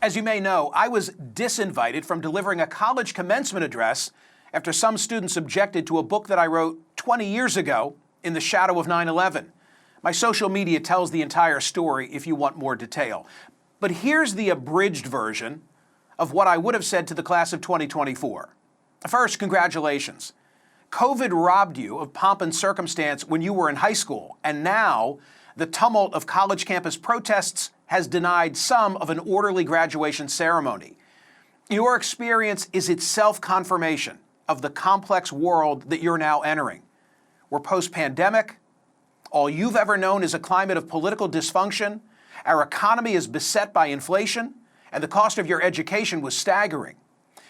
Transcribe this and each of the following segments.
As you may know, I was disinvited from delivering a college commencement address after some students objected to a book that I wrote 20 years ago in the shadow of 9/11. My social media tells the entire story if you want more detail. But here's the abridged version of what I would have said to the class of 2024. First, congratulations. COVID robbed you of pomp and circumstance when you were in high school, and now the tumult of college campus protests has denied some of an orderly graduation ceremony. Your experience is itself confirmation of the complex world that you're now entering. We're post-pandemic. All you've ever known is a climate of political dysfunction. Our economy is beset by inflation, and the cost of your education was staggering.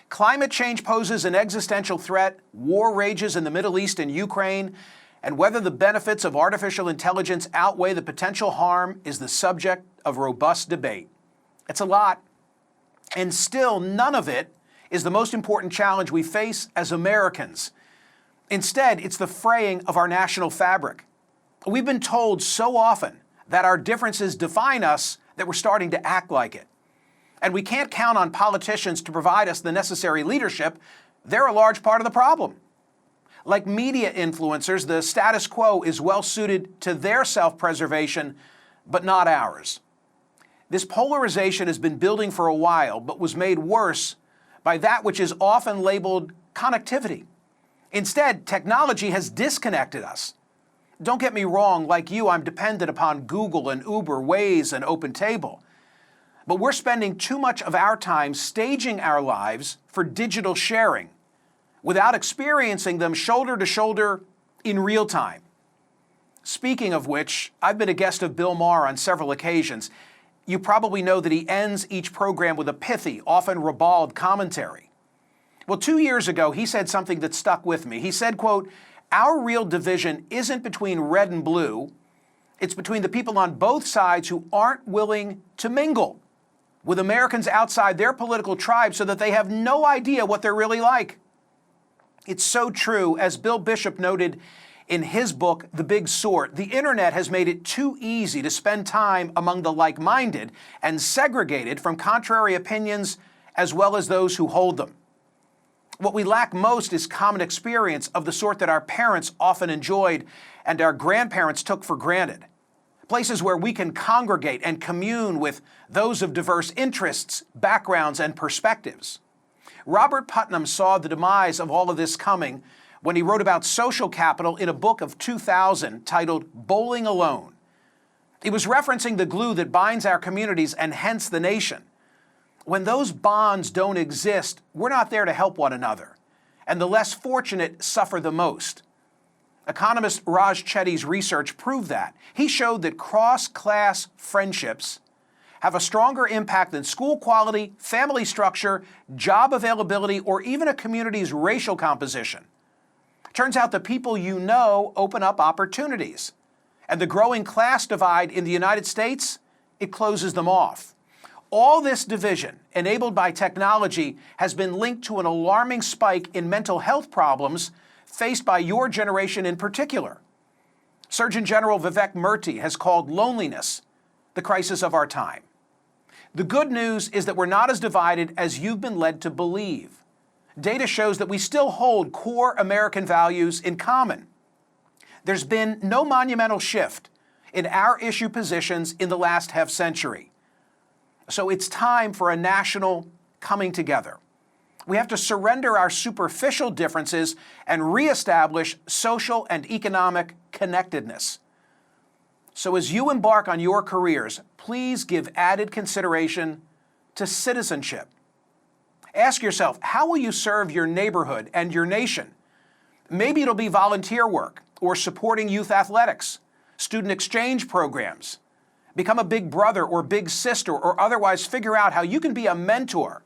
Climate change poses an existential threat, war rages in the Middle East and Ukraine, and whether the benefits of artificial intelligence outweigh the potential harm is the subject of robust debate. It's a lot, and still none of it is the most important challenge we face as Americans. Instead, it's the fraying of our national fabric. We've been told so often that our differences define us that we're starting to act like it. And we can't count on politicians to provide us the necessary leadership. They're a large part of the problem. Like media influencers, the status quo is well suited to their self-preservation, but not ours. This polarization has been building for a while, but was made worse by that which is often labeled connectivity. Instead, technology has disconnected us. Don't get me wrong, like you, I'm dependent upon Google and Uber, Waze, and OpenTable. But we're spending too much of our time staging our lives for digital sharing without experiencing them shoulder to shoulder in real time. Speaking of which, I've been a guest of Bill Maher on several occasions. You probably know that he ends each program with a pithy, often ribald commentary. Well, 2 years ago, he said something that stuck with me. He said, quote, "Our real division isn't between red and blue. It's between the people on both sides who aren't willing to mingle with Americans outside their political tribe so that they have no idea what they're really like." It's so true. As Bill Bishop noted in his book, The Big Sort, the internet has made it too easy to spend time among the like-minded and segregated from contrary opinions as well as those who hold them. What we lack most is common experience of the sort that our parents often enjoyed and our grandparents took for granted. Places where we can congregate and commune with those of diverse interests, backgrounds, and perspectives. Robert Putnam saw the demise of all of this coming when he wrote about social capital in a book of 2000 titled Bowling Alone. He was referencing the glue that binds our communities and hence the nation. When those bonds don't exist, we're not there to help one another, and the less fortunate suffer the most. Economist Raj Chetty's research proved that. He showed that cross-class friendships have a stronger impact than school quality, family structure, job availability, or even a community's racial composition. Turns out the people you know open up opportunities. And the growing class divide in the United States, it closes them off. All this division, enabled by technology, has been linked to an alarming spike in mental health problems faced by your generation in particular. Surgeon General Vivek Murthy has called loneliness the crisis of our time. The good news is that we're not as divided as you've been led to believe. Data shows that we still hold core American values in common. There's been no monumental shift in our issue positions in the last half century. So it's time for a national coming together. We have to surrender our superficial differences and reestablish social and economic connectedness. So as you embark on your careers, please give added consideration to citizenship. Ask yourself, how will you serve your neighborhood and your nation? Maybe it'll be volunteer work or supporting youth athletics, student exchange programs. Become a big brother or big sister or otherwise figure out how you can be a mentor.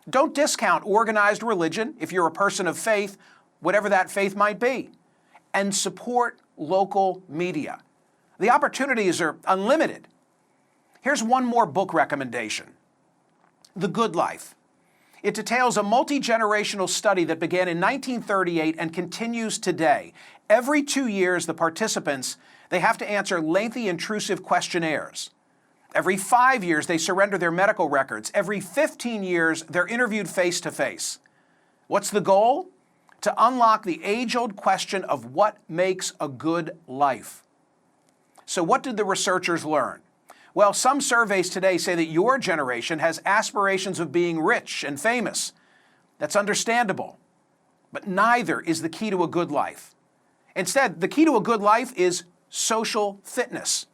Don't discount organized religion if you're a person of faith, whatever that faith might be. And support local media. The opportunities are unlimited. Here's one more book recommendation. The Good Life. It details a multi-generational study that began in 1938 and continues today. Every 2 years, the participants, they have to answer lengthy, intrusive questionnaires. Every 5 years, they surrender their medical records. Every 15 years, they're interviewed face-to-face. What's the goal? To unlock the age-old question of what makes a good life. So what did the researchers learn? Well, some surveys today say that your generation has aspirations of being rich and famous. That's understandable. But neither is the key to a good life. Instead, the key to a good life is social fitness.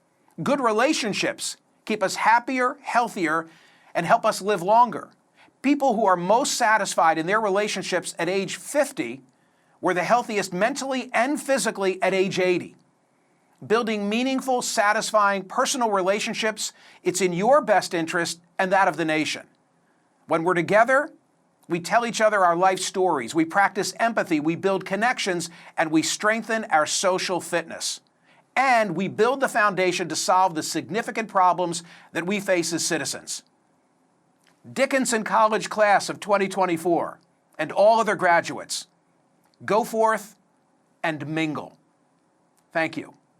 Good relationships keep us happier, healthier, and help us live longer. People who are most satisfied in their relationships at age 50 were the healthiest mentally and physically at age 80. Building meaningful, satisfying personal relationships, it's in your best interest and that of the nation. When we're together, we tell each other our life stories, we practice empathy, we build connections, and we strengthen our social fitness. And we build the foundation to solve the significant problems that we face as citizens. Dickinson College class of 2024 and all other graduates, go forth and mingle. Thank you.